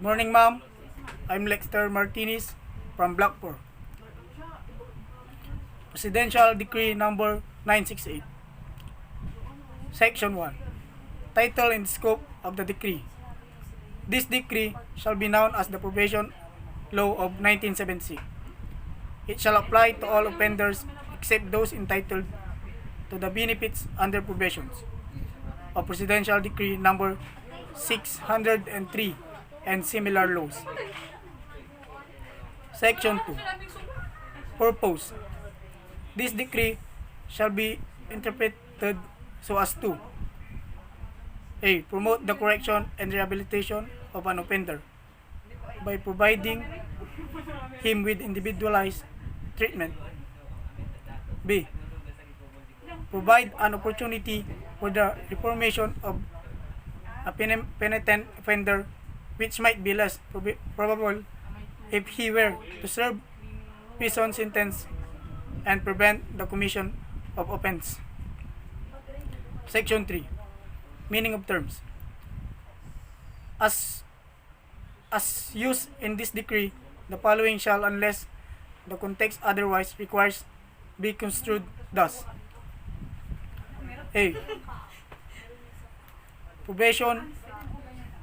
Morning, ma'am. I'm Lexter Martinez from Blackpool. Presidential Decree Number 968. Section 1. Title and scope of the decree. This decree shall be known as the Probation Law of 1976. It shall apply to all offenders except those entitled to the benefits under probations of Presidential Decree Number 603 and similar laws. Section 2. Purpose. This decree shall be interpreted so as to A. Promote the correction and rehabilitation of an offender by providing him with individualized treatment. B. Provide an opportunity for the reformation of a penitent offender which might be less probable if he were to serve prison sentence and prevent the commission of offense. Section 3. Meaning of terms. As used in this decree, the following shall, unless the context otherwise requires, be construed thus. A. Probation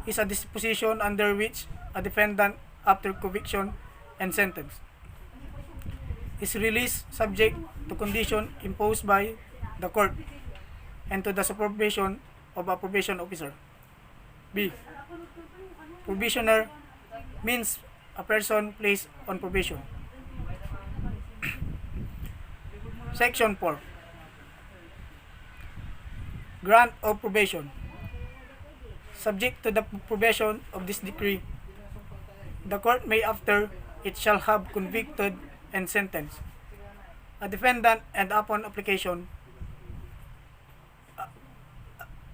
is a disposition under which a defendant, after conviction and sentence, is released subject to condition imposed by the court and to the supervision of a probation officer. B. Probationer means a person placed on probation. Section 4. Grant of probation. Subject to the probation of this decree, the court may, after it shall have convicted and sentenced a defendant, and upon application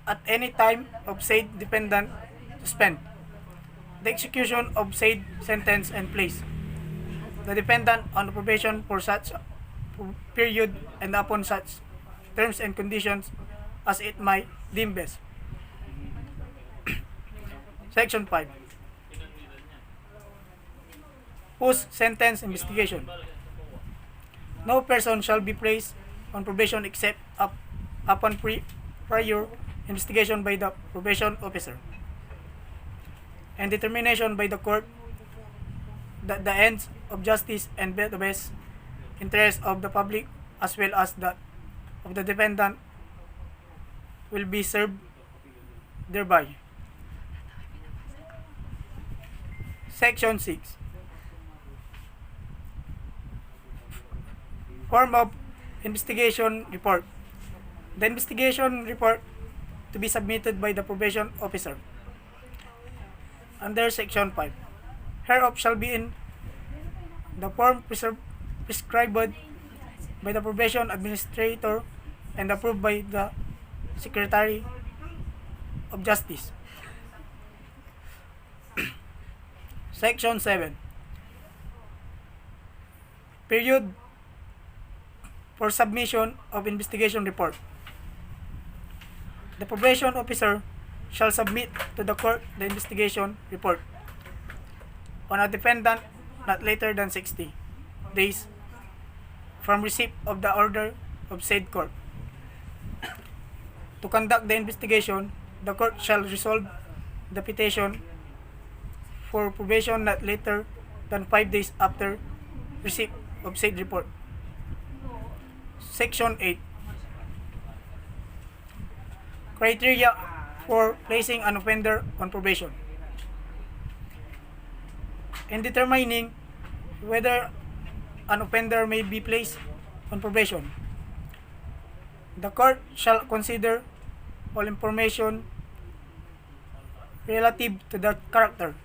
at any time of said defendant, suspend the execution of said sentence and place the defendant on probation for such period and upon such terms and conditions as it might deem best. Section 5. Post-sentence investigation. No person shall be placed on probation except upon prior investigation by the probation officer and determination by the court that the ends of justice and the best interest of the public as well as that of the defendant will be served thereby. Section 6. Form of investigation report. The investigation report to be submitted by the probation officer under Section 5 hereof shall be in the form prescribed by the probation administrator and approved by the Secretary of Justice. Section 7. Period for submission of investigation report. The probation officer shall submit to the court the investigation report on a defendant not later than 60 days from receipt of the order of said court. To conduct the investigation, the court shall resolve the petition for probation not later than 5 days after receipt of said report. Section 8. Criteria for placing an offender on probation. In determining whether an offender may be placed on probation, the court shall consider all information relative to the character,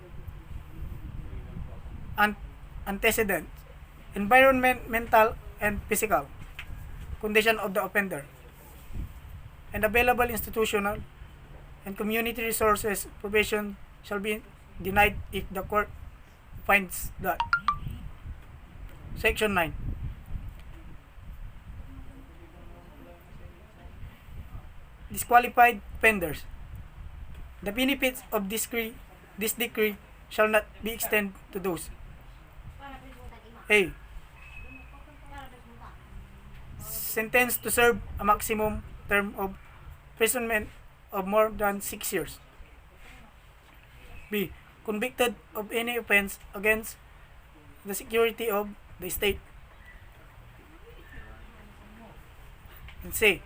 antecedents, environment, mental and physical condition of the offender, and available institutional and community resources. Probation shall be denied if the court finds that. Section 9. Disqualified offenders. The benefits of this decree shall not be extended to those. A. Sentenced to serve a maximum term of imprisonment of more than 6 years. B. Convicted of any offense against the security of the state. And C.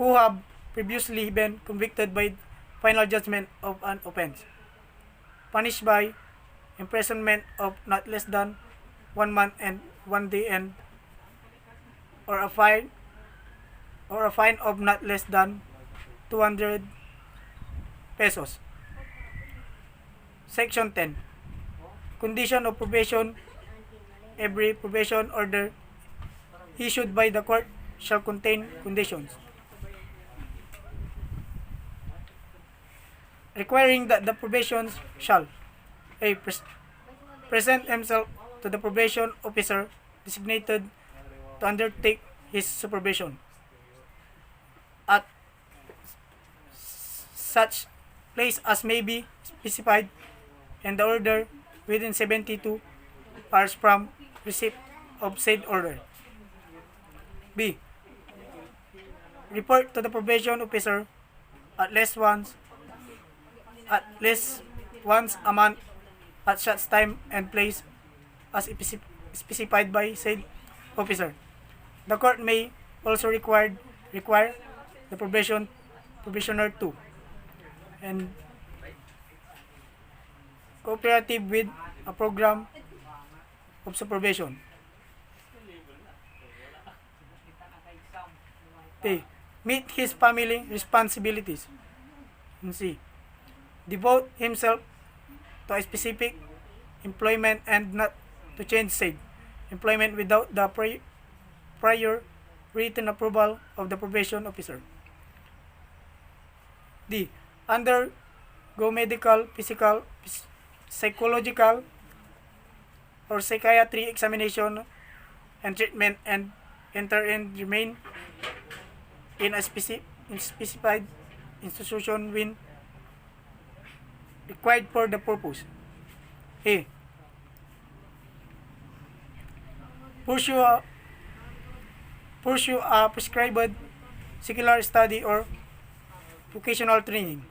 Who have previously been convicted by final judgment of an offense, punished by imprisonment of not less than 1 month and 1 day, and or a fine of not less than 200 pesos. Section 10. Condition of probation. Every probation order issued by the court shall contain conditions requiring that the probation shall A. Present himself to the probation officer designated to undertake his supervision at such place as may be specified in the order within 72 hours from receipt of said order. B. Report to the probation officer at least once a month at such time and place as specified by said officer. The court may also require the probationer to and cooperative with a program of supervision. A. Meet his family responsibilities. And C. Devote himself to a specific employment and not to change said employment without the prior written approval of the probation officer. D. Undergo medical, physical, psychological, or psychiatry examination and treatment and enter and remain in a specified institution when required for the purpose. A. Pursue a prescribed secular study or vocational training.